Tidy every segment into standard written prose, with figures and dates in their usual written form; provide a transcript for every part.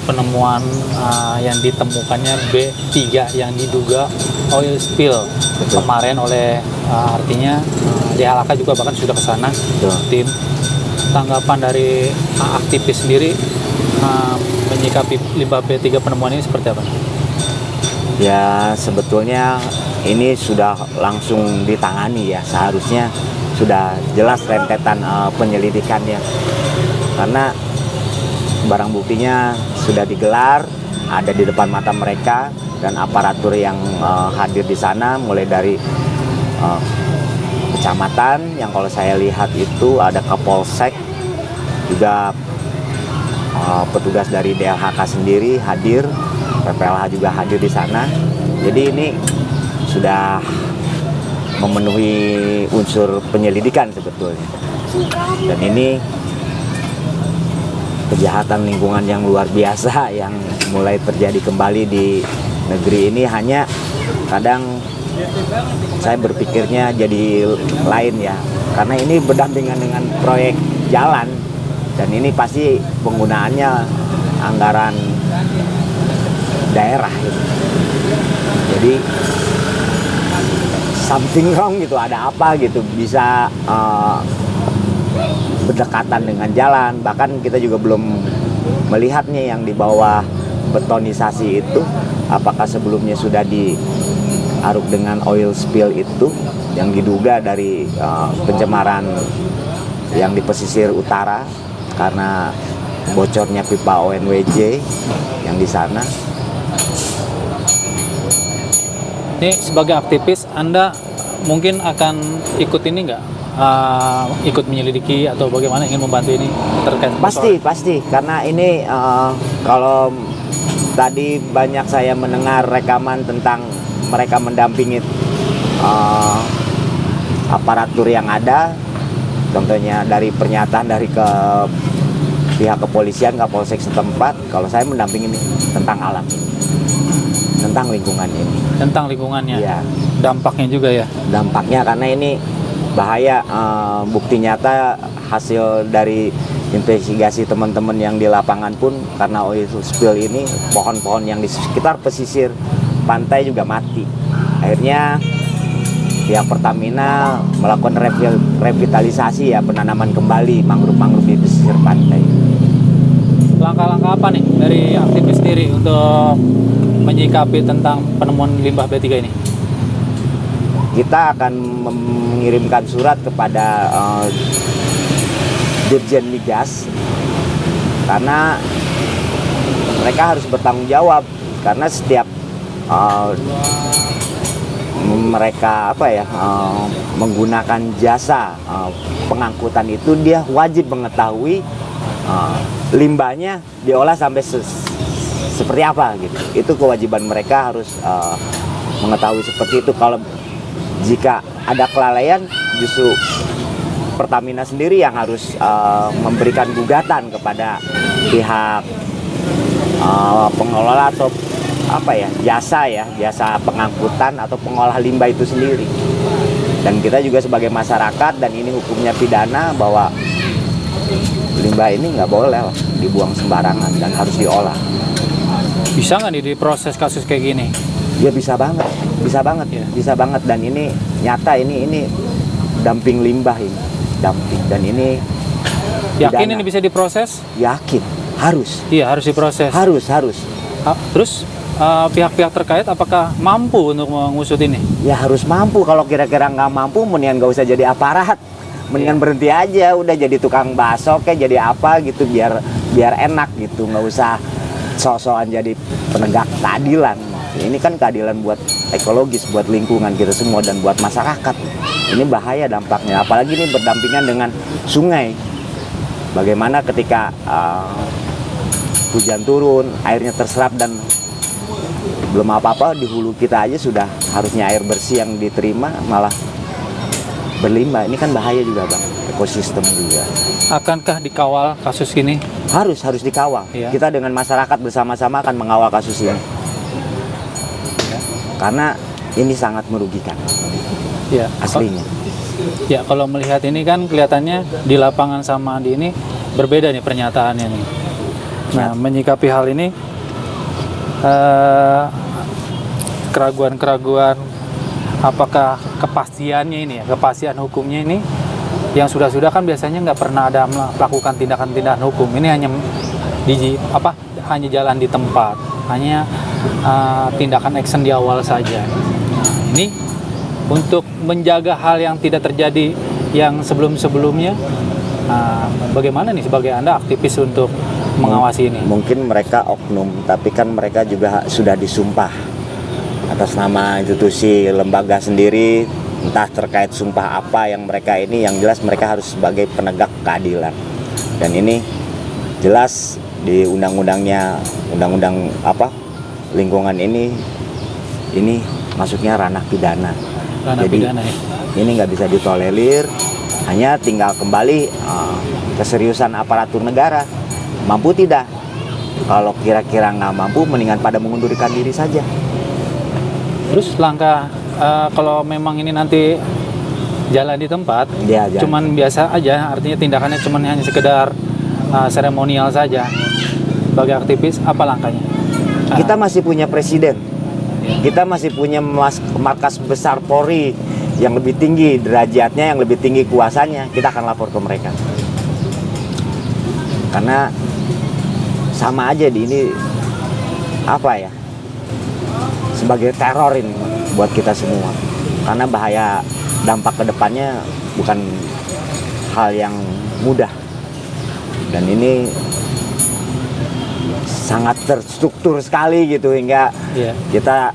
penemuan yang ditemukannya B3 yang diduga oil spill. Betul. Kemarin oleh artinya DLHK juga bahkan sudah ke sana tim. Tanggapan dari aktivis sendiri menyikapi limbah B3 penemuan ini seperti apa? Ya sebetulnya ini sudah langsung ditangani ya, seharusnya sudah jelas rentetan penyelidikannya, karena barang buktinya sudah digelar, ada di depan mata mereka, dan aparatur yang hadir di sana mulai dari kecamatan yang kalau saya lihat itu ada Kapolsek, juga petugas dari DLHK sendiri hadir, PPLH juga hadir di sana. Jadi ini sudah memenuhi unsur penyelidikan sebetulnya. Dan ini kejahatan lingkungan yang luar biasa yang mulai terjadi kembali di negeri ini. Hanya kadang saya berpikirnya jadi lain ya, karena ini berdampingan dengan proyek jalan, dan ini pasti penggunaannya anggaran daerah gitu. Jadi something wrong gitu, ada apa gitu, bisa berdekatan dengan jalan. Bahkan kita juga belum melihatnya yang di bawah betonisasi itu, apakah sebelumnya sudah diaduk dengan oil spill itu yang diduga dari pencemaran yang di pesisir utara karena bocornya pipa ONWJ yang di sana. Ini sebagai aktivis, Anda mungkin akan ikut ini nggak? Ikut menyelidiki atau bagaimana, ingin membantu ini terkait? Pasti, karena ini kalau tadi banyak saya mendengar rekaman tentang mereka mendampingi aparatur yang ada, contohnya dari pernyataan dari pihak kepolisian, Kapolsek setempat. Kalau saya mendampingi ini tentang alam, tentang lingkungan ini. Tentang lingkungannya, ya. Dampaknya juga ya? Dampaknya karena ini bahaya, bukti nyata hasil dari investigasi teman-teman yang di lapangan pun, karena oil spill ini pohon-pohon yang di sekitar pesisir pantai juga mati. Akhirnya pihak Pertamina melakukan revitalisasi ya, penanaman kembali mangrove-mangrove di pesisir pantai. Langkah-langkah apa nih dari aktivis sendiri untuk menyikapi tentang penemuan limbah B3 ini? Kita akan mengirimkan surat kepada Dirjen Migas, karena mereka harus bertanggung jawab, karena setiap mereka menggunakan jasa pengangkutan itu, dia wajib mengetahui limbahnya diolah sampai seperti apa gitu. Itu kewajiban mereka, harus mengetahui seperti itu. Kalau jika ada kelalaian, justru Pertamina sendiri yang harus memberikan gugatan kepada pihak pengelola atau jasa pengangkutan atau pengolah limbah itu sendiri. Dan kita juga sebagai masyarakat, dan ini hukumnya pidana, bahwa limbah ini nggak boleh dibuang sembarangan dan harus diolah. Bisa nggak nih diproses kasus kayak gini? Ya bisa banget ya. Bisa banget, dan ini nyata, ini dumping limbah ini, dan ini yakin pidana. Ini bisa diproses? Yakin, harus. Iya, harus diproses. Harus. Terus pihak-pihak terkait apakah mampu untuk mengusut ini? Ya harus mampu. Kalau kira-kira nggak mampu, mendingan nggak usah jadi aparat, mendingan berhenti aja, udah jadi tukang bakso kayak jadi apa gitu, biar enak gitu, nggak usah sok-sokan jadi penegak keadilan. Ini kan keadilan buat ekologis, buat lingkungan kita semua, dan buat masyarakat. Ini bahaya dampaknya, apalagi ini berdampingan dengan sungai. Bagaimana ketika hujan turun, airnya terserap, dan belum apa-apa di hulu kita aja sudah harusnya air bersih yang diterima malah berlimbah. Ini kan bahaya juga Bang, ekosistem juga. Akankah dikawal kasus ini? Harus dikawal. Iya. Kita dengan masyarakat bersama-sama akan mengawal kasus ini. Karena ini sangat merugikan. Ya, aslinya. Ya, kalau melihat ini kan kelihatannya di lapangan sama di ini berbeda nih pernyataannya nih. Nah, menyikapi hal ini, keraguan-keraguan, apakah kepastiannya ini ya, kepastian hukumnya ini, yang sudah-sudah kan biasanya nggak pernah ada melakukan tindakan-tindakan hukum. Ini hanya jalan di tempat, hanya tindakan action di awal saja. Nah, ini untuk menjaga hal yang tidak terjadi yang sebelum-sebelumnya. Bagaimana nih sebagai Anda aktivis untuk mengawasi ini? Mungkin mereka oknum, tapi kan mereka juga sudah disumpah atas nama institusi lembaga sendiri, entah terkait sumpah apa yang mereka ini, yang jelas mereka harus sebagai penegak keadilan. Dan ini jelas di undang-undangnya, undang-undang lingkungan ini masuknya ranah pidana. Jadi pidana, ya? Ini nggak bisa ditolerir. Hanya tinggal kembali keseriusan aparatur negara. Mampu tidak? Kalau kira-kira nggak mampu, mendingan pada mengundurkan diri saja. Terus langkah kalau memang ini nanti jalan di tempat, cuman biasa aja, artinya tindakannya cuman hanya sekedar seremonial saja. Sebagai aktivis, apa langkahnya? Kita masih punya presiden, kita masih punya markas besar Polri yang lebih tinggi derajatnya, yang lebih tinggi kuasanya. Kita akan lapor ke mereka. Karena sama aja di ini sebagai teror ini buat kita semua. Karena bahaya dampak ke depannya bukan hal yang mudah. Dan ini sangat terstruktur sekali gitu, hingga kita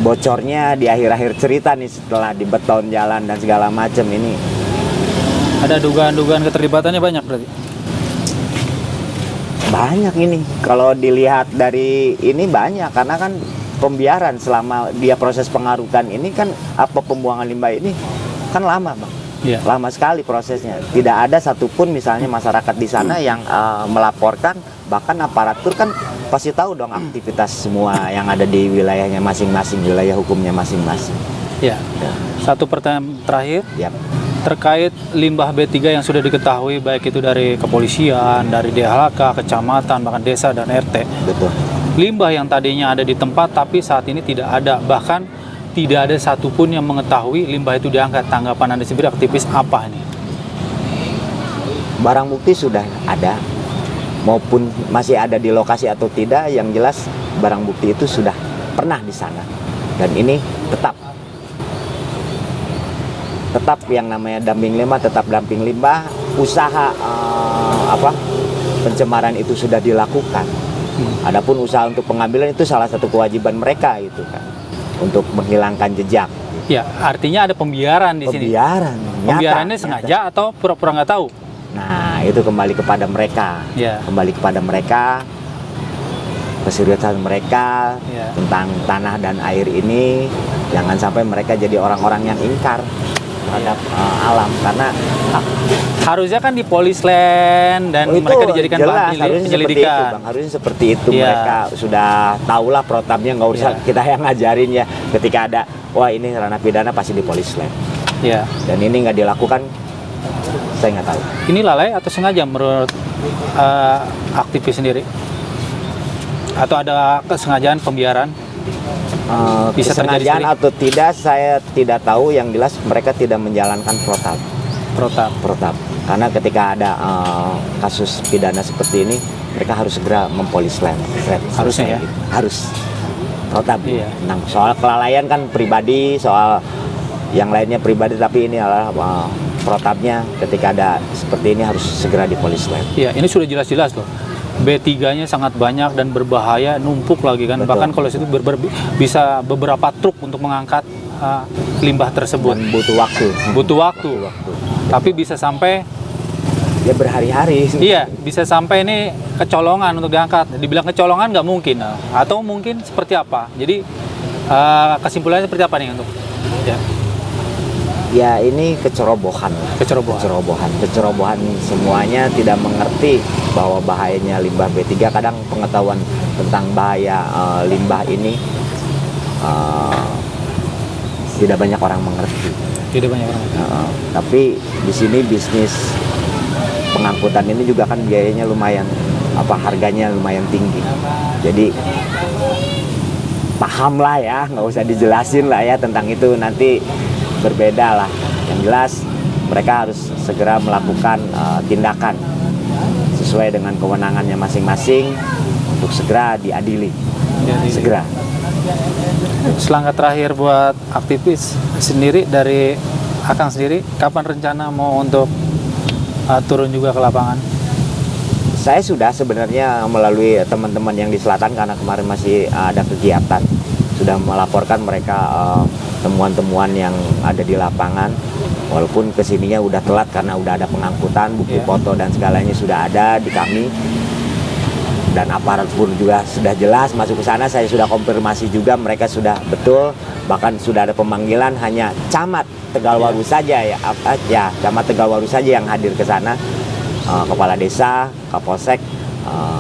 bocornya di akhir-akhir cerita nih, setelah dibeton jalan dan segala macam ini. Ada dugaan-dugaan keterlibatannya banyak berarti? Banyak ini. Kalau dilihat dari ini banyak, karena kan pembiaran selama dia proses pengarukan ini kan, pembuangan limbah ini kan lama, Bang. Lama sekali prosesnya. Tidak ada satupun misalnya masyarakat di sana yang melaporkan, bahkan aparatur kan pasti tahu dong aktivitas semua yang ada di wilayahnya masing-masing, wilayah hukumnya masing-masing. Satu pertanyaan terakhir. Terkait limbah B3 yang sudah diketahui baik itu dari kepolisian, dari DHLK, kecamatan, bahkan desa dan RT. Betul. Limbah yang tadinya ada di tempat tapi saat ini tidak ada, bahkan tidak ada satupun yang mengetahui limbah itu diangkat. Tanggapan Anda sendiri aktivis apa nih? Barang bukti sudah ada, maupun masih ada di lokasi atau tidak, yang jelas barang bukti itu sudah pernah di sana. Dan ini tetap yang namanya damping limbah, tetap damping limbah. Usaha pencemaran itu sudah dilakukan. Adapun usaha untuk pengambilan itu salah satu kewajiban mereka itu kan, untuk menghilangkan jejak. Ya, artinya ada pembiaran di sini. Pembiarannya sengaja atau pura-pura nggak tahu? Nah, itu kembali kepada mereka. Kembali kepada mereka, keseriusan mereka tentang tanah dan air ini. Jangan sampai mereka jadi orang-orang yang ingkar terhadap alam, karena harusnya kan di Polisland dan mereka dijadikan bahan penyelidikan. Harusnya seperti itu. Mereka sudah tahulah protapnya, nggak usah kita yang ngajarin ya. Ketika ada, wah ini ranah pidana, pasti di Polisland. Dan ini nggak dilakukan, saya nggak tahu. Ini lalai atau sengaja menurut aktivis sendiri? Atau ada kesengajaan pembiaran? Bisa kesengajaan atau tidak saya tidak tahu. Yang jelas mereka tidak menjalankan protap. Karena ketika ada kasus pidana seperti ini, mereka harus segera mempolisland. Harusnya ya? Gitu. Harus protap. Nah, soal kelalaian kan pribadi, soal yang lainnya pribadi, tapi ini adalah protapnya ketika ada seperti ini harus segera dipolisland. Ini sudah jelas-jelas loh. B3-nya sangat banyak dan berbahaya, numpuk lagi kan. Betul. Bahkan kalau situ bisa beberapa truk untuk mengangkat limbah tersebut. Dan butuh waktu. Tapi bisa sampai ya berhari-hari. Bisa sampai ini kecolongan untuk diangkat. Dibilang kecolongan nggak mungkin, atau mungkin seperti apa? Jadi kesimpulannya seperti apa nih untuk? Ya ini kecerobohan. Semuanya tidak mengerti bahwa bahayanya limbah B3. Kadang pengetahuan tentang bahaya limbah ini tidak banyak orang mengerti. Tapi di sini bisnis pengangkutan ini juga kan biayanya lumayan harganya lumayan tinggi. Jadi paham lah ya, nggak usah dijelasin lah ya tentang itu, nanti berbeda lah. Yang jelas mereka harus segera melakukan tindakan sesuai dengan kewenangannya masing-masing untuk segera diadili. Segera. Selangkah terakhir buat aktivis sendiri, dari Akang sendiri, kapan rencana mau untuk turun juga ke lapangan? Saya sudah sebenarnya melalui teman-teman yang di selatan, karena kemarin masih ada kegiatan, sudah melaporkan mereka temuan-temuan yang ada di lapangan. Walaupun kesininya udah telat karena udah ada pengangkutan, bukti foto dan segalanya sudah ada di kami. Dan aparat pun juga sudah jelas masuk ke sana. Saya sudah konfirmasi juga, mereka sudah betul. Bahkan sudah ada pemanggilan, hanya camat Tegalwaru saja camat Tegalwaru saja yang hadir ke sana. Kepala desa, Kapolsek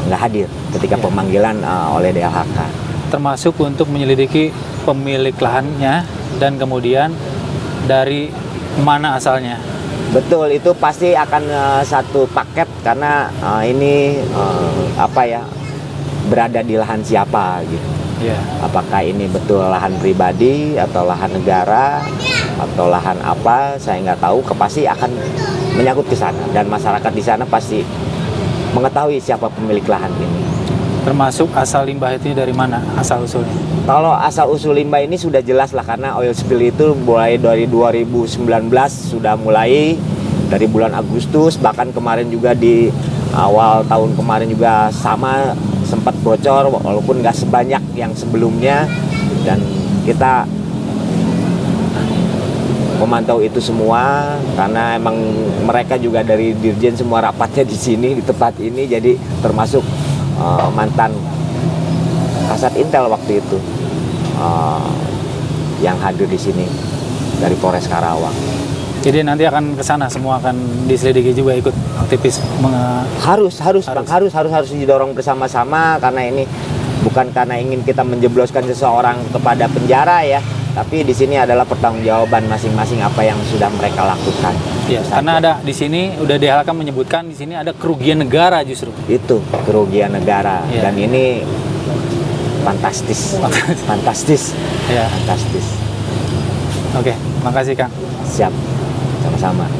nggak hadir ketika pemanggilan oleh DLHK. Termasuk untuk menyelidiki pemilik lahannya dan kemudian dari mana asalnya. Betul, itu pasti akan satu paket, karena ini berada di lahan siapa gitu. Apakah ini betul lahan pribadi atau lahan negara atau lahan apa, saya nggak tahu. Pasti akan menyangkut ke sana, dan masyarakat di sana pasti mengetahui siapa pemilik lahan ini. Termasuk asal limbah itu dari mana asal usulnya? Kalau asal usul limbah ini sudah jelas lah, karena oil spill itu mulai dari 2019 sudah mulai dari bulan Agustus, bahkan kemarin juga di awal tahun kemarin juga sama, sempat bocor walaupun nggak sebanyak yang sebelumnya, dan kita memantau itu semua karena emang mereka juga dari Dirjen semua rapatnya di sini di tempat ini, jadi termasuk mantan Kasat Intel waktu itu yang hadir di sini dari Polres Karawang. Jadi nanti akan ke sana semua, akan diselidiki juga ikut aktivis harus didorong bersama-sama, karena ini bukan karena ingin kita menjebloskan seseorang kepada penjara ya, tapi di sini adalah pertanggungjawaban masing-masing apa yang sudah mereka lakukan. Ya, karena ada di sini udah DLHK menyebutkan di sini ada kerugian negara justru. Itu kerugian negara dan ini fantastis. Ya. Fantastis. Oke, makasih Kang. Siap, sama-sama.